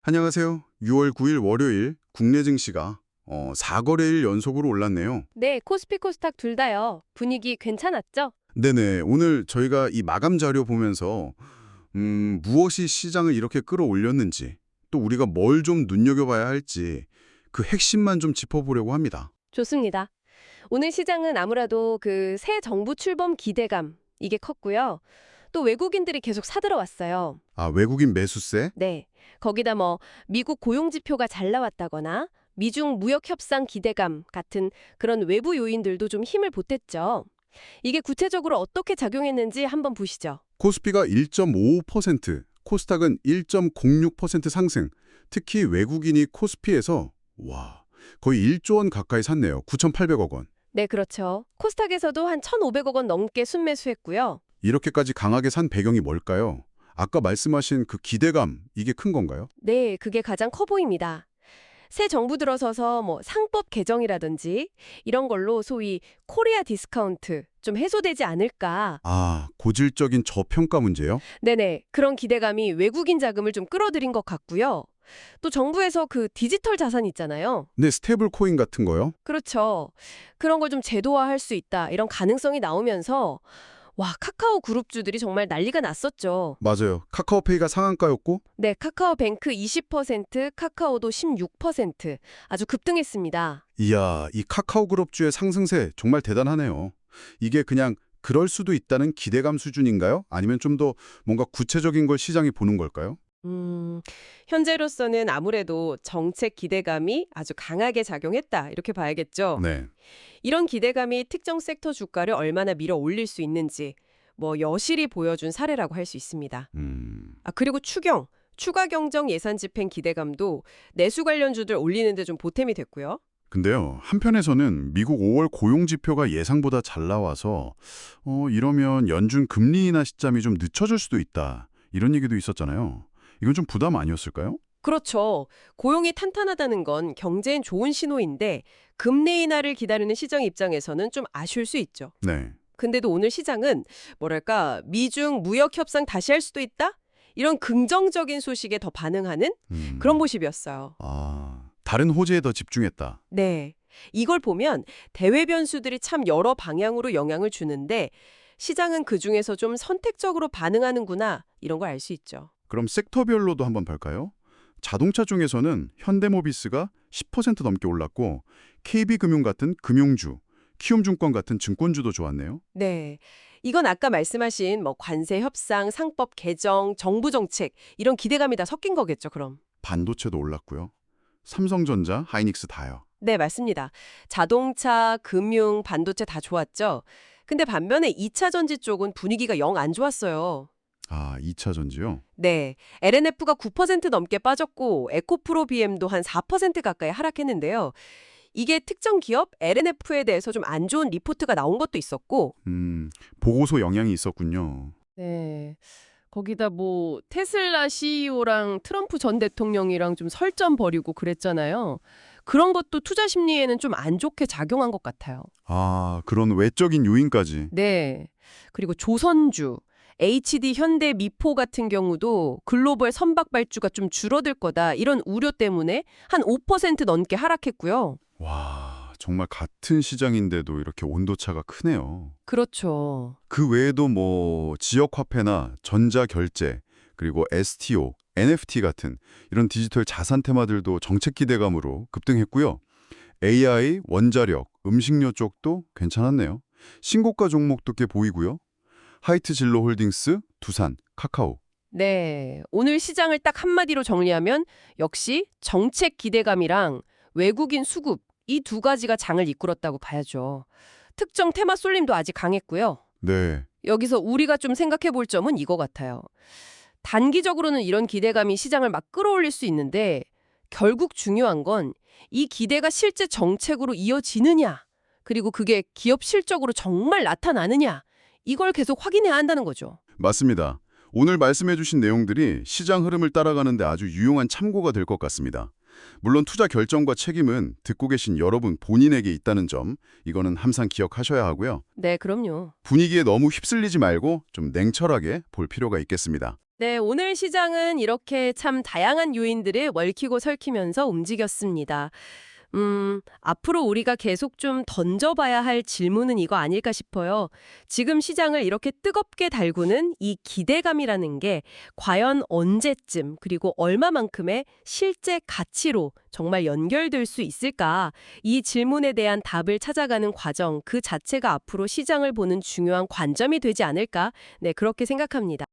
안녕하세요. 6월 9일 월요일 국내 증시가 4거래일 연속으로 올랐네요. 네, 코스피 코스닥 둘 다요. 분위기 괜찮았죠? 네네. 오늘 저희가 이 마감 자료 보면서 무엇이 시장을 이렇게 끌어올렸는지 또 우리가 뭘 좀 눈여겨봐야 할지 그 핵심만 좀 짚어보려고 합니다. 좋습니다. 오늘 시장은 아무래도 그 새 정부 출범 기대감 이게 컸고요. 또 외국인들이 계속 사들어왔어요. 아, 외국인 매수세? 네. 거기다 뭐 미국 고용 지표가 잘 나왔다거나 미중 무역 협상 기대감 같은 그런 외부 요인들도 좀 힘을 보탰죠. 이게 구체적으로 어떻게 작용했는지 한번 보시죠. 코스피가 1.55%, 코스닥은 1.06% 상승. 특히 외국인이 코스피에서 거의 1조 원 가까이 샀네요. 9,800억 원. 네, 그렇죠. 코스닥에서도 한 1,500억 원 넘게 순매수했고요. 이렇게까지 강하게 산 배경이 뭘까요? 아까 말씀하신 그 기대감, 이게 큰 건가요? 네, 그게 가장 커 보입니다. 새 정부 들어서서 뭐 상법 개정이라든지 이런 걸로 소위 코리아 디스카운트 좀 해소되지 않을까. 아, 고질적인 저평가 문제요? 네네, 그런 기대감이 외국인 자금을 좀 끌어들인 것 같고요. 또 정부에서 그 디지털 자산 있잖아요. 네, 스테이블 코인 같은 거요? 그렇죠. 그런 걸 좀 제도화할 수 있다. 이런 가능성이 나오면서 와, 카카오 그룹주들이 정말 난리가 났었죠. 맞아요. 카카오페이가 상한가였고, 네, 카카오뱅크 20%, 카카오도 16% 아주 급등했습니다. 이야, 이 카카오 그룹주의 상승세 정말 대단하네요. 이게 그냥 그럴 수도 있다는 기대감 수준인가요? 아니면 좀 더 뭔가 구체적인 걸 시장이 보는 걸까요? 음, 현재로서는 아무래도 정책 기대감이 아주 강하게 작용했다. 이렇게 봐야겠죠. 네. 이런 기대감이 특정 섹터 주가를 얼마나 밀어 올릴 수 있는지 뭐 여실히 보여준 사례라고 할 수 있습니다. 아, 그리고 추가 경정 예산 집행 기대감도 내수 관련주들 올리는데 좀 보탬이 됐고요. 근데요, 한편에서는 미국 5월 고용 지표가 예상보다 잘 나와서 이러면 연준 금리 인하 시점이 좀 늦춰질 수도 있다. 이런 얘기도 있었잖아요. 이건 좀 부담 아니었을까요? 그렇죠. 고용이 탄탄하다는 건 경제엔 좋은 신호인데 금리 인하를 기다리는 시장 입장에서는 좀 아쉬울 수 있죠. 네. 근데도 오늘 시장은 뭐랄까 미중 무역 협상 다시 할 수도 있다? 이런 긍정적인 소식에 더 반응하는 그런 모습이었어요. 다른 호재에 더 집중했다. 네. 이걸 보면 대외 변수들이 참 여러 방향으로 영향을 주는데 시장은 그중에서 좀 선택적으로 반응하는구나 이런 걸 알 수 있죠. 그럼 섹터별로도 한번 볼까요? 자동차 중에서는 현대모비스가 10% 넘게 올랐고 KB금융 같은 금융주, 키움증권 같은 증권주도 좋았네요. 네. 이건 아까 말씀하신 뭐 관세 협상, 상법 개정, 정부 정책 이런 기대감이 다 섞인 거겠죠, 그럼. 반도체도 올랐고요. 삼성전자, 하이닉스 다요. 네, 맞습니다. 자동차, 금융, 반도체 다 좋았죠. 근데 반면에 2차 전지 쪽은 분위기가 영 안 좋았어요. 아, 2차 전지요? 네, LNF가 9% 넘게 빠졌고 에코프로 BM도 한 4% 가까이 하락했는데요. 이게 특정 기업 LNF에 대해서 좀 안 좋은 리포트가 나온 것도 있었고 보고서 영향이 있었군요. 네. 거기다 뭐 테슬라 CEO랑 트럼프 전 대통령이랑 좀 설전 벌이고 그랬잖아요. 그런 것도 투자 심리에는 좀 안 좋게 작용한 것 같아요. 아, 그런 외적인 요인까지. 네. 그리고 조선주, HD 현대 미포 같은 경우도 글로벌 선박 발주가 좀 줄어들 거다 이런 우려 때문에 한 5% 넘게 하락했고요. 와, 정말 같은 시장인데도 이렇게 온도차가 크네요. 그렇죠. 그 외에도 뭐 지역화폐나 전자결제, 그리고 STO, NFT 같은 이런 디지털 자산 테마들도 정책 기대감으로 급등했고요. AI, 원자력, 음식료 쪽도 괜찮았네요. 신고가 종목도 꽤 보이고요. 하이트 진로 홀딩스, 두산, 카카오. 네. 오늘 시장을 딱 한마디로 정리하면 역시 정책 기대감이랑 외국인 수급 이 두 가지가 장을 이끌었다고 봐야죠. 특정 테마 쏠림도 아직 강했고요. 네, 여기서 우리가 좀 생각해 볼 점은 이거 같아요. 단기적으로는 이런 기대감이 시장을 막 끌어올릴 수 있는데 결국 중요한 건 이 기대가 실제 정책으로 이어지느냐, 그리고 그게 기업 실적으로 정말 나타나느냐, 이걸 계속 확인해야 한다는 거죠. 맞습니다. 오늘 말씀해 주신 내용들이 시장 흐름을 따라가는데 아주 유용한 참고가 될 것 같습니다. 물론 투자 결정과 책임은 듣고 계신 여러분 본인에게 있다는 점, 이거는 항상 기억하셔야 하고요. 네, 그럼요. 분위기에 너무 휩쓸리지 말고 좀 냉철하게 볼 필요가 있겠습니다. 네, 오늘 시장은 이렇게 참 다양한 요인들을 얽히고 설키면서 움직였습니다. 앞으로 우리가 계속 좀 던져봐야 할 질문은 이거 아닐까 싶어요. 지금 시장을 이렇게 뜨겁게 달구는 이 기대감이라는 게 과연 언제쯤 그리고 얼마만큼의 실제 가치로 정말 연결될 수 있을까? 이 질문에 대한 답을 찾아가는 과정 그 자체가 앞으로 시장을 보는 중요한 관점이 되지 않을까? 네, 그렇게 생각합니다.